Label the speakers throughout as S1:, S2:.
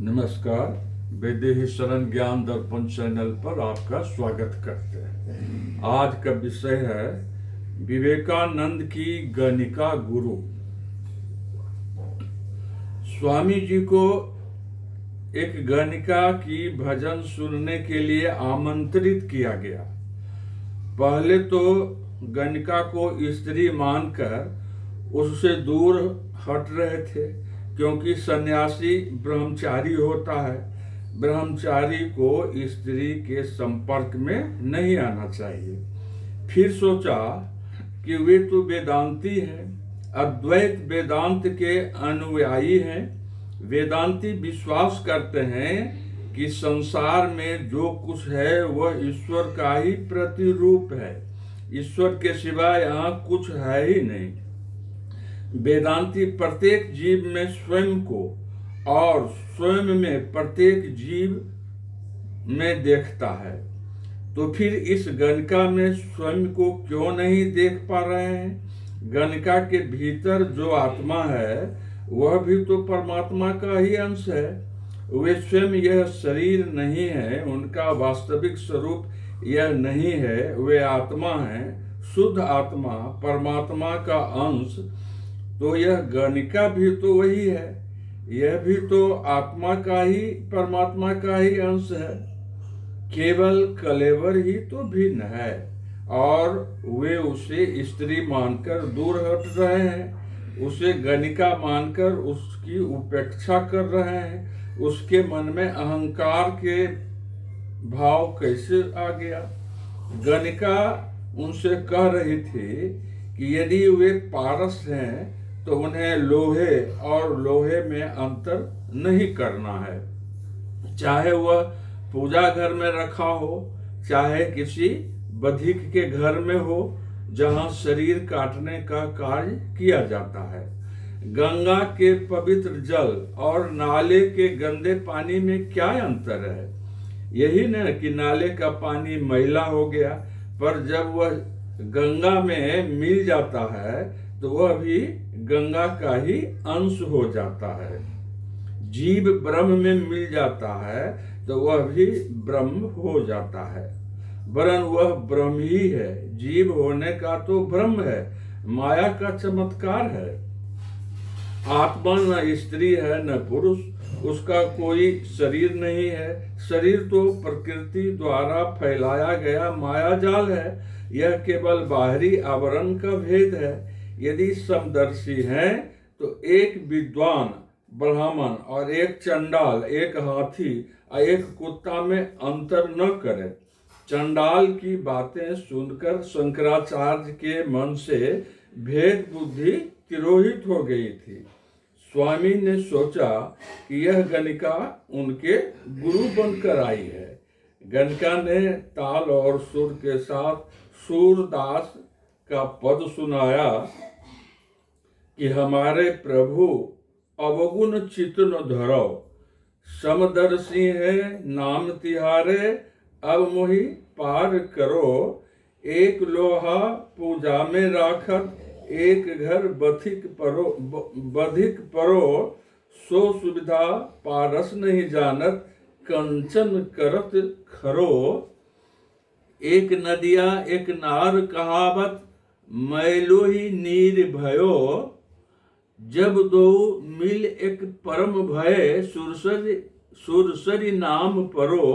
S1: नमस्कार। वैदेही शरण ज्ञान दर्पण चैनल पर आपका स्वागत करते हैं। आज का विषय है विवेकानंद की गणिका गुरु। स्वामी जी को एक गणिका की भजन सुनने के लिए आमंत्रित किया गया। पहले तो गणिका को स्त्री मानकर उससे दूर हट रहे थे, क्योंकि सन्यासी ब्रह्मचारी होता है। ब्रह्मचारी को स्त्री के संपर्क में नहीं आना चाहिए। फिर सोचा कि वे तो वेदांती हैं, अद्वैत वेदांत के अनुयायी हैं। वेदांती विश्वास करते हैं कि संसार में जो कुछ है वह ईश्वर का ही प्रतिरूप है। ईश्वर के सिवा यहाँ कुछ है ही नहीं। वेदांती प्रत्येक जीव में स्वयं को और स्वयं में प्रत्येक जीव में देखता है। तो फिर इस गणिका में स्वयं को क्यों नहीं देख पा रहे हैं? गणिका के भीतर जो आत्मा है वह भी तो परमात्मा का ही अंश है। वे स्वयं यह शरीर नहीं है, उनका वास्तविक स्वरूप यह नहीं है। वे आत्मा हैं, शुद्ध आत्मा, परमात्मा का अंश। तो यह गणिका भी तो वही है, यह भी तो आत्मा का ही, परमात्मा का ही अंश है। केवल कलेवर ही तो भिन्न है और वे उसे स्त्री मानकर दूर हट रहे हैं, उसे गणिका मानकर उसकी उपेक्षा कर रहे हैं। उसके मन में अहंकार के भाव कैसे आ गया? गणिका उनसे कह रही थी कि यदि वे पारस हैं तो उन्हें लोहे और लोहे में अंतर नहीं करना है। चाहे वह पूजा घर में रखा हो, चाहे किसी बधिक के घर में हो जहां शरीर काटने का कार्य किया जाता है। गंगा के पवित्र जल और नाले के गंदे पानी में क्या अंतर है? यही न कि नाले का पानी मैला हो गया, पर जब वह गंगा में मिल जाता है तो वह भी गंगा का ही अंश हो जाता है। जीव ब्रह्म में मिल जाता है तो वह भी ब्रह्म हो जाता है, वरन वह ब्रह्म ही है। जीव होने का तो ब्रह्म है, माया का चमत्कार है। आत्मा न स्त्री है न पुरुष, उसका कोई शरीर नहीं है। शरीर तो प्रकृति द्वारा फैलाया गया माया जाल है। यह केवल बाहरी आवरण का भेद है। यदि समदर्शी हैं तो एक विद्वान ब्राह्मण और एक चंडाल, एक हाथी और एक कुत्ता में अंतर न करें। चंडाल की बातें सुनकर शंकराचार्य के मन से भेद बुद्धि तिरोहित हो गई थी। स्वामी ने सोचा कि यह गणिका उनके गुरु बनकर आई है। गणिका ने ताल और सुर के साथ सूरदास का पद सुनाया कि हमारे प्रभु अवगुण चित्त न धरो, समदर्शी है नाम तिहारे, अब मोहि पार करो। एक लोहा पूजा में राखत, एक घर बधिक परो, सो सुविधा पारस नहीं जानत, कंचन करत खरो। एक नदिया एक नार कहावत, मैलो ही नीर भयो, जब दो मिल एक परम भय, सुरसरी नाम परो।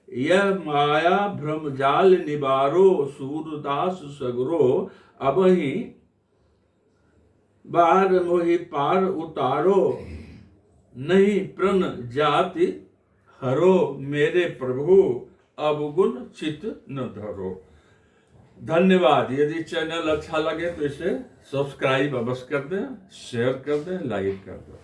S1: यह माया भ्रमजाल निवारो, सूरदास सगरो, अबहि बार मोहि पार उतारो, नहीं प्रण जाति हरो, मेरे प्रभु अवगुण चित्त न धरो। धन्यवाद। यदि चैनल अच्छा लगे तो इसे सब्सक्राइब अवश्य कर दें, शेयर कर दें, लाइक कर दें।